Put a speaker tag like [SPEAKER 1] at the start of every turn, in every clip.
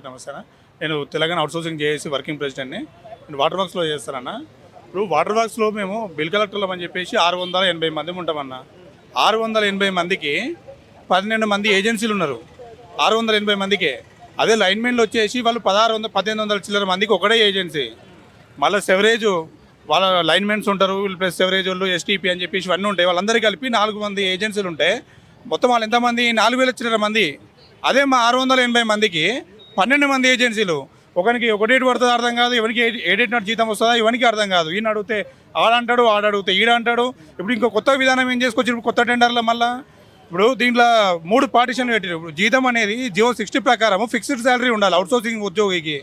[SPEAKER 1] నమస్తే అన్న. నేను తెలంగాణ అవుట్సోర్సింగ్ చేసి వర్కింగ్ ప్రెసిడెంట్ని. నేను వాటర్ వర్క్స్లో చేస్తానన్న. ఇప్పుడు వాటర్ వర్క్స్లో మేము బిల్ కలెక్టర్లు అని చెప్పేసి 680 మంది ఉంటామన్న. 680 మందికి 12 మంది ఏజెన్సీలు ఉన్నారు. 680 మందికే. అదే లైన్మెన్లు వచ్చేసి వాళ్ళు 1800 చిల్లర మందికి ఒకటే ఏజెన్సీ. మళ్ళీ సెవరేజ్ వాళ్ళ లైన్మెన్స్ ఉంటారు, ప్లస్ సెవరేజ్ వాళ్ళు ఎస్టీపీ అని చెప్పేసి ఇవన్నీ ఉంటాయి. వాళ్ళందరికీ కలిపి 4 మంది ఏజెన్సీలు ఉంటాయి. మొత్తం వాళ్ళు ఎంతమంది? 4000 చిల్లర మంది. అదే మా 680 మందికి 12 మంది ఏజెన్సీలు. ఒకరికి ఒకటేటి పడుతుంది అర్థం కాదు, ఎవరికి ఏడేటినట్టు జీతం వస్తుందా ఇవన్నీ అర్థం కాదు. ఈయన అడిగితే ఆడంటాడు, ఆడడిగితే ఈడంటాడు. ఇప్పుడు ఇంకో కొత్త విధానం ఏం చేసుకోవచ్చు? ఇప్పుడు కొత్త టెండర్లో మళ్ళీ ఇప్పుడు దీంట్లో 3 పార్టిషన్లు పెట్టారు. ఇప్పుడు జీతం అనేది జియో 60 ప్రకారం ఫిక్స్డ్ శాలరీ ఉండాలి అవుట్సోర్సింగ్ ఉద్యోగికి.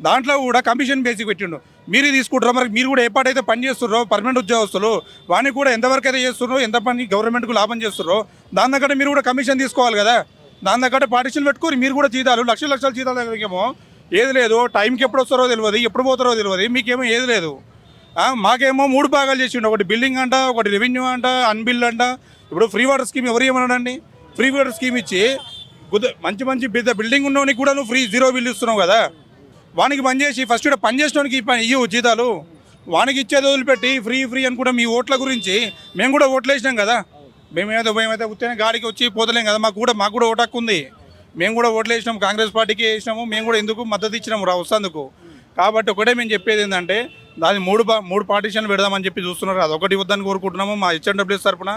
[SPEAKER 1] దాంట్లో కూడా కమిషన్ బేసిక్ పెట్టిండు. మీరు తీసుకుంటారో మరి మీరు కూడా ఏ పాటైతే పని చేస్తున్నారో పర్మనెంట్ ఉద్యోగస్తులు వానికి కూడా ఎంతవరకు అయితే చేస్తున్నారో, ఎంత పని గవర్నమెంట్కు లాభం చేస్తున్నారో దాని దగ్గర మీరు కూడా కమిషన్ తీసుకోవాలి కదా. దాని దగ్గర పార్టిషన్ పెట్టుకొని మీరు కూడా జీతాలు లక్షల జీతాలు దగ్గరకేమో ఏది లేదు. టైంకి ఎప్పుడు వస్తారో తెలియదు, ఎప్పుడు పోతారో తెలియదు, మీకేమో ఏది లేదు. మాకేమో 3 భాగాలు చేసిండు. ఒకటి బిల్డింగ్ అంట, ఒకటి రెవెన్యూ అంట, అన్బిల్డ్ అంట. ఇప్పుడు ఫ్రీ వాటర్ స్కీమ్ ఎవరు ఏమన్నాడండి? ఫ్రీ వాటర్ స్కీమ్ ఇచ్చి మంచి బిల్డింగ్ ఉన్నవానికి కూడా నువ్వు ఫ్రీ 0 బిల్ ఇస్తున్నావు కదా. వానికి పని చేసి ఫస్ట్ ఇక్కడ పని చేసేవానికి ఇవ్వు జీతాలు. వానికి ఇచ్చేది వదిలిపెట్టి ఫ్రీ అని కూడా మీ ఓట్ల గురించి మేము కూడా ఓట్లు వేసినాం కదా. మేమైతే ఉత్తనే గాడికి వచ్చి పోతలేం కదా. మాకు కూడా ఓటు హక్కు ఉంది. మేము కూడా ఓట్లు వేసినాము, కాంగ్రెస్ పార్టీకి వేసినాము. మేము కూడా ఎందుకు మద్దతు ఇచ్చినాము వస్తందుకు. కాబట్టి ఒకటే మేము చెప్పేది ఏంటంటే దాన్ని 3 పార్టీషన్లు పెడదామని చెప్పి చూస్తున్నారు. అది ఒకటి వద్దని కోరుకుంటున్నాము మా హెచ్ఎన్డబ్ల్యూఎస్ తరఫున.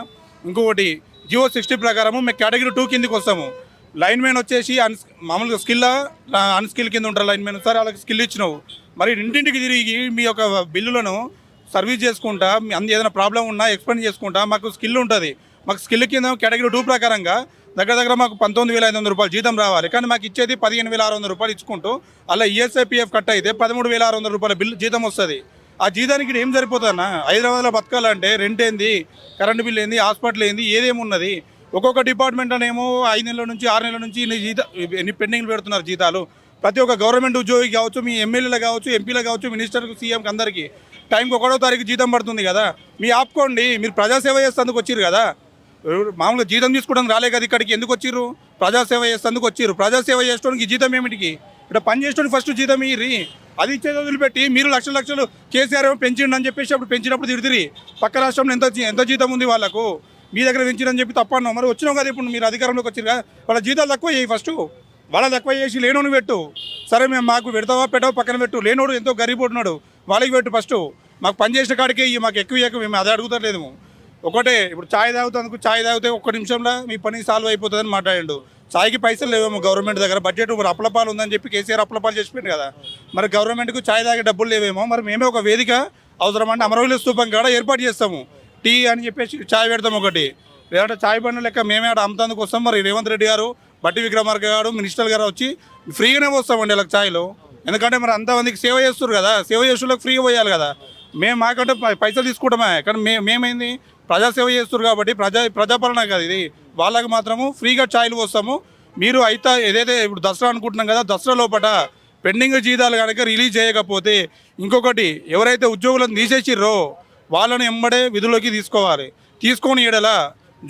[SPEAKER 1] ఇంకొకటి జియో 60 ప్రకారము మేము కేటగిరీ 2 కిందకి వస్తాము. లైన్మెన్ వచ్చేసి మామూలుగా అన్స్కిల్ కింద ఉంటారు లైన్మెన్. సరే వాళ్ళకి స్కిల్ ఇచ్చినావు, మరి ఇంటింటికి తిరిగి మీ యొక్క బిల్లులను సర్వీస్ చేసుకుంటా, ఏదైనా ప్రాబ్లం ఉన్నా ఎక్స్ప్లెయిన్ చేసుకుంటా మాకు స్కిల్ ఉంటుంది. మాకు స్కిల్ కింద కేటగిరీ 2 ప్రకారంగా దగ్గర మాకు 19,500 రూపాయలు జీతం రావాలి. కానీ మాకు ఇచ్చేది 15,600 రూపాయలు ఇచ్చుకుంటూ అలా ఈఎస్ఐపిఎఫ్ కట్ అయితే 13,600 రూపాయల బిల్లు జీతం వస్తుంది. ఆ జీతానికి ఏం సరిపోతుందన్న? హైదరాబాద్లో బతకాలంటే రెంట్ ఏంది, కరెంటు బిల్ ఏంది, హాస్పిటల్ ఏంది, ఏదేమున్నది. ఒక్కొక్క డిపార్ట్మెంట్లోనేమో 5 నెలల నుంచి 6 నెలల నుంచి ఎన్ని పెండింగ్లు పెడుతున్నారు జీతాలు. ప్రతి ఒక్క గవర్నమెంట్ ఉద్యోగి కావచ్చు, మీ ఎమ్మెల్యేలు కావచ్చు, ఎంపీలు కావచ్చు, మినిస్టర్కి, సీఎంకి అందరికీ టైంకి 1వ తారీఖు జీతం పడుతుంది కదా. మీ ఆపుకోండి. మీరు ప్రజాసేవ చేసేందుకు వచ్చిర్రు కదా. మామూలుగా జీతం తీసుకోవడానికి రాలే కదా ఇక్కడికి. ఎందుకు వచ్చిర్రు? ప్రజాసేవ చేసేందుకు వచ్చిర్రు. ప్రజాసేవ చేసుకోవడానికి జీతం ఏమిటికి? ఇక్కడ పని చేసుకోవడానికి ఫస్ట్ జీతం ఇయ్యి. అది ఇచ్చేది వదిలిపెట్టి మీరు లక్షలు కేసీఆర్ ఏమో పెంచిండు అని చెప్పేసి అప్పుడు పెంచినప్పుడు తిరిగి పక్క రాష్ట్రంలో ఎంత జీతం ఉంది వాళ్ళకు, మీ దగ్గర పెంచినని చెప్పి తప్పన్నావు. మరి వచ్చినావు కదా ఇప్పుడు మీరు అధికారంలోకి వచ్చారు కదా. వాళ్ళ జీతాలు తక్కువ చేయి ఫస్ట్. వాళ్ళ తక్కువ చేసి లేనోడు పెట్టు. సరే మేము మాకు పెడతావా పెట్టావా పక్కన పెట్టు. లేనోడు ఎంతో గరీబ్ ఉంటున్నాడు వాళ్ళకి పెట్టు ఫస్ట్. మాకు పని చేసిన కాడికే మాకు ఎక్కువ మేము అదే అడుగుతలేదు. ఒకటే ఇప్పుడు ఛాయ్ తాగితే 1 నిమిషంలో మీ పని సాల్వ్ అయిపోతుందని మాట్లాడిండు. ఛాయ్కి పైసలు లేవేమో గవర్నమెంట్ దగ్గర. బడ్జెట్ అప్లపాలు ఉందని చెప్పి కేసీఆర్ అప్లపాలు చేసిపోయింది కదా. మరి గవర్నమెంట్కు ఛాయ్ తాగే డబ్బులు లేవేమో. మరి మేమే ఒక వేదిక అవసరమంటే అమరవీరుల స్తూపం కాడ ఏర్పాటు చేస్తాము. టీ అని చెప్పేసి ఛాయ్ పెడతాం ఒకటి. లేదంటే ఛాయ్ బండ్ల లెక్క మేమే ఆడ అమ్ముతందుకు వస్తాం. మరి రేవంత్ రెడ్డి గారు, బట్టి విక్రమార్క గారు, మినిస్టర్ గారు వచ్చి ఫ్రీగానే వస్తామండి వాళ్ళకి ఛాయ్లో. ఎందుకంటే మరి అంతమందికి సేవ చేస్తారు కదా. సేవ చేసేవాళ్ళకి ఫ్రీగా పోయాలి కదా. మేము మాకంటే పైసలు తీసుకుంటామే. కానీ మేమేంది ప్రజాసేవ చేస్తారు కాబట్టి ప్రజాపాలన కదా ఇది. వాళ్ళకి మాత్రము ఫ్రీగా ఛాయ్లు వస్తాము. మీరు అయితే ఏదైతే ఇప్పుడు దసరా అనుకుంటున్నాం కదా, దసరా లోపల పెండింగ్ జీతాలు కనుక రిలీజ్ చేయకపోతే ఇంకొకటి ఎవరైతే ఉద్యోగులను తీసేసిర్రో వాళ్ళని ఎంబడే విధుల్లోకి తీసుకోవాలి. తీసుకొని ఏడల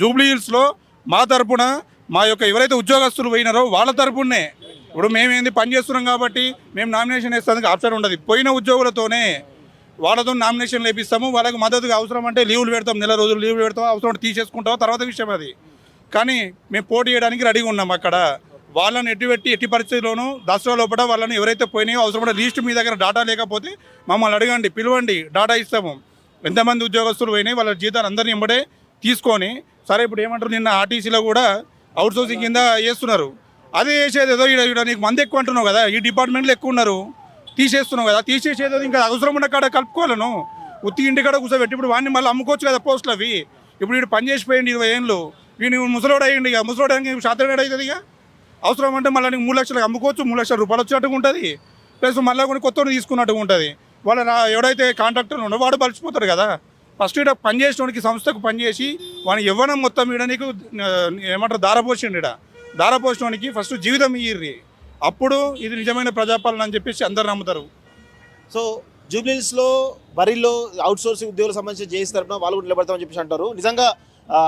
[SPEAKER 1] జూబ్లీ హిల్స్లో మా తరపున మా యొక్క ఎవరైతే ఉద్యోగస్తులు పోయినారో వాళ్ళ తరపునే ఇప్పుడు మేమేంది పని చేస్తున్నాం కాబట్టి మేము నామినేషన్ వేస్తానికి ఆప్షన్ ఉండదు. పోయిన ఉద్యోగులతోనే వాళ్ళతో నామినేషన్లు వేపిస్తాము. వాళ్ళకి మద్దతుగా అవసరం అంటే లీవులు పెడతాం, నెల రోజులు లీవులు పెడతాం, అవసరం తీసేసుకుంటాం, తర్వాత విషయం అది. కానీ మేము పోటీ చేయడానికి రెడీగా ఉన్నాం. అక్కడ వాళ్ళని ఎట్టి పరిస్థితుల్లోనూ దసరా లోపల వాళ్ళని ఎవరైతే పోయినాయో అవసరమైన లిస్ట్ మీ దగ్గర డాటా లేకపోతే మమ్మల్ని అడగండి, పిలవండి, డాటా ఇస్తాము. ఎంతమంది ఉద్యోగస్తులు పోయినాయి వాళ్ళ జీతాలు అందరినీ ఎంబడే తీసుకొని. సరే ఇప్పుడు ఏమంటారు, నిన్న ఆర్టీసీలో కూడా అవుట్సోర్సింగ్ కింద చేస్తున్నారు. అదే చేసేది ఏదో ఇక్కడ నీకు మంది ఎక్కువ అంటున్నావు కదా, ఈ డిపార్ట్మెంట్లో ఎక్కువ ఉన్నారు తీసేస్తున్నావు కదా. తీసేసేదో ఇంకా అవసరం ఉన్న కాడ కలుపుకోవాలను. ఉత్తి ఇంటికాడ కూర్చోబెట్టి ఇప్పుడు వాడిని మళ్ళీ అమ్ముకోవచ్చు కదా పోస్టులు అవి. ఇప్పుడు వీడు పని చేసిపోయింది 20 ఏళ్ళు, వీడిని ముసలోడు అయ్యింది. ఇక ముసలోడు శాతం అవుతుంది. ఇక అవసరం అంటే మళ్ళీ నీకు 3 లక్షలకు అమ్ముకోవచ్చు, 3 లక్షల రూపాయలు వచ్చేట్టుగా ఉంటుంది. ప్లస్ మళ్ళీ కొన్ని కొత్త కొనుక్కున్నట్టుగా ఉంటుంది. వాళ్ళ ఎవడైతే కాంట్రాక్టర్ ఉండో వాడు బలిసిపోతారు కదా. ఫస్ట్ ఇక్కడ పనిచేసేవాడికి సంస్థకు పనిచేసి వాడిని ఇవ్వడం మొత్తం ఇక్కడ నీకు ఏమంటారు దారపోసిండు. ఇక్కడ దారపోసినవానికి ఫస్ట్ జీవితం ఇయ్యి. అప్పుడు ఇది నిజమైన ప్రజాపాలన అని చెప్పేసి అందరు నమ్ముతారు.
[SPEAKER 2] సో జూబ్లీహిల్స్లో బరిలో అవుట్సోర్సింగ్ ఉద్యోగులకు సంబంధించి జేఏసీ తరపున వాళ్ళు కూడా నిలబడతామని చెప్పేసి అంటారు. నిజంగా